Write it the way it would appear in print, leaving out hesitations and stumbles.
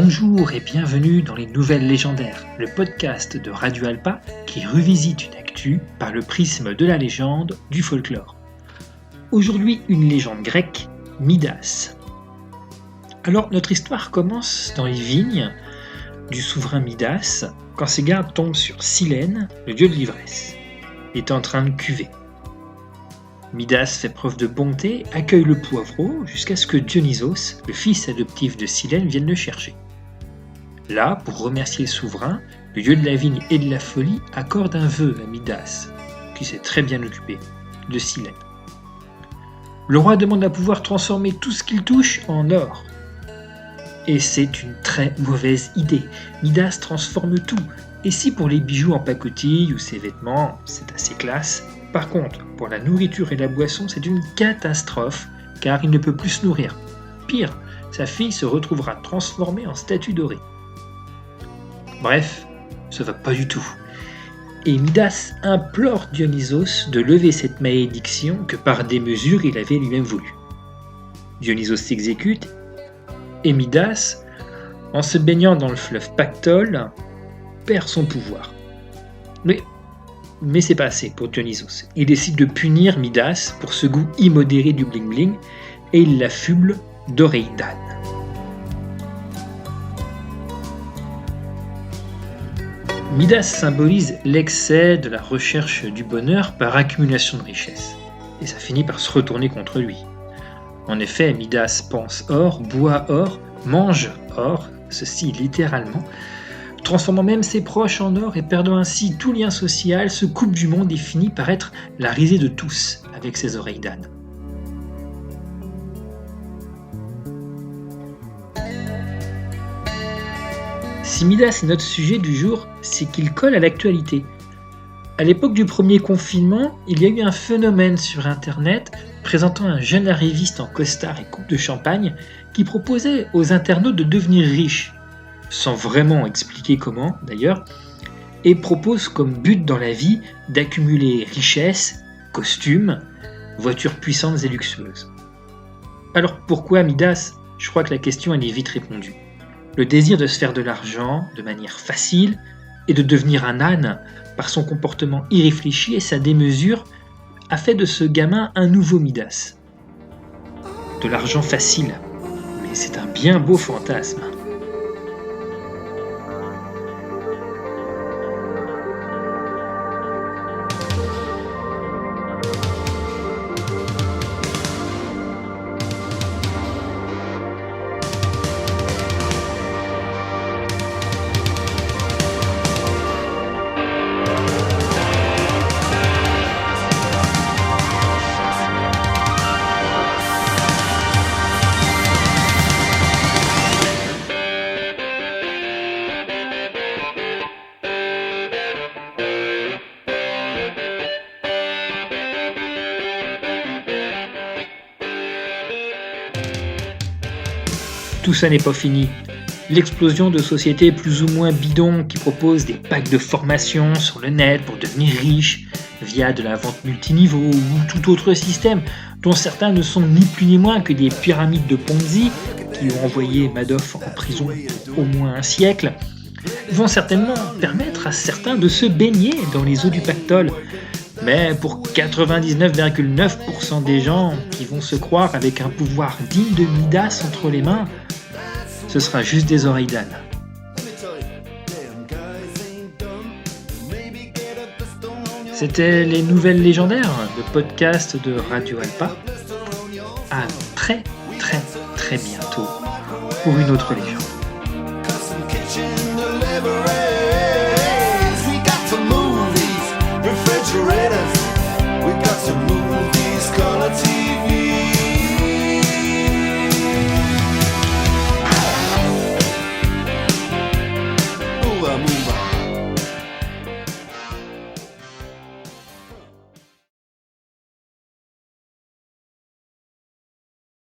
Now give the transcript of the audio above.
Bonjour et bienvenue dans les Nouvelles Légendaires, le podcast de Radio Alpa qui revisite une actu par le prisme de la légende, du folklore. Aujourd'hui, une légende grecque, Midas. Alors, notre histoire commence dans les vignes du souverain Midas, quand ses gardes tombent sur Silène, le dieu de l'ivresse. Il est en train de cuver. Midas fait preuve de bonté, accueille le poivreau jusqu'à ce que Dionysos, le fils adoptif de Silène, vienne le chercher. Là, pour remercier le souverain, le dieu de la vigne et de la folie accorde un vœu à Midas, qui s'est très bien occupé de Silène. Le roi demande à pouvoir transformer tout ce qu'il touche en or. Et c'est une très mauvaise idée. Midas transforme tout. Et si pour les bijoux en pacotille ou ses vêtements, c'est assez classe, par contre, pour la nourriture et la boisson, c'est une catastrophe, car il ne peut plus se nourrir. Pire, sa fille se retrouvera transformée en statue dorée. Bref, ça va pas du tout. Et Midas implore Dionysos de lever cette malédiction que par démesure il avait lui-même voulu. Dionysos s'exécute, et Midas, en se baignant dans le fleuve Pactole, perd son pouvoir. Mais c'est pas assez pour Dionysos. Il décide de punir Midas pour ce goût immodéré du bling-bling et il l'affuble d'oreilles d'âne. Midas symbolise l'excès de la recherche du bonheur par accumulation de richesses. Et ça finit par se retourner contre lui. En effet, Midas pense or, boit or, mange or, ceci littéralement, transformant même ses proches en or et perdant ainsi tout lien social, se coupe du monde et finit par être la risée de tous avec ses oreilles d'âne. Si Midas est notre sujet du jour, c'est qu'il colle à l'actualité. À l'époque du premier confinement, il y a eu un phénomène sur internet présentant un jeune arriviste en costard et coupe de champagne qui proposait aux internautes de devenir riches, sans vraiment expliquer comment d'ailleurs, et propose comme but dans la vie d'accumuler richesses, costumes, voitures puissantes et luxueuses. Alors pourquoi Midas ? Je crois que la question elle est vite répondue. Le désir de se faire de l'argent de manière facile et de devenir un âne par son comportement irréfléchi et sa démesure a fait de ce gamin un nouveau Midas. De l'argent facile, mais c'est un bien beau fantasme. Tout ça n'est pas fini. L'explosion de sociétés plus ou moins bidons qui proposent des packs de formation sur le net pour devenir riche via de la vente multiniveau ou tout autre système dont certains ne sont ni plus ni moins que des pyramides de Ponzi qui ont envoyé Madoff en prison pour au moins un siècle, vont certainement permettre à certains de se baigner dans les eaux du Pactole. Mais pour 99,9% des gens qui vont se croire avec un pouvoir digne de Midas entre les mains, ce sera juste des oreilles d'âne. C'était les Nouvelles Légendaires, le podcast de Radio Alpa. À très bientôt pour une autre légende. We got to move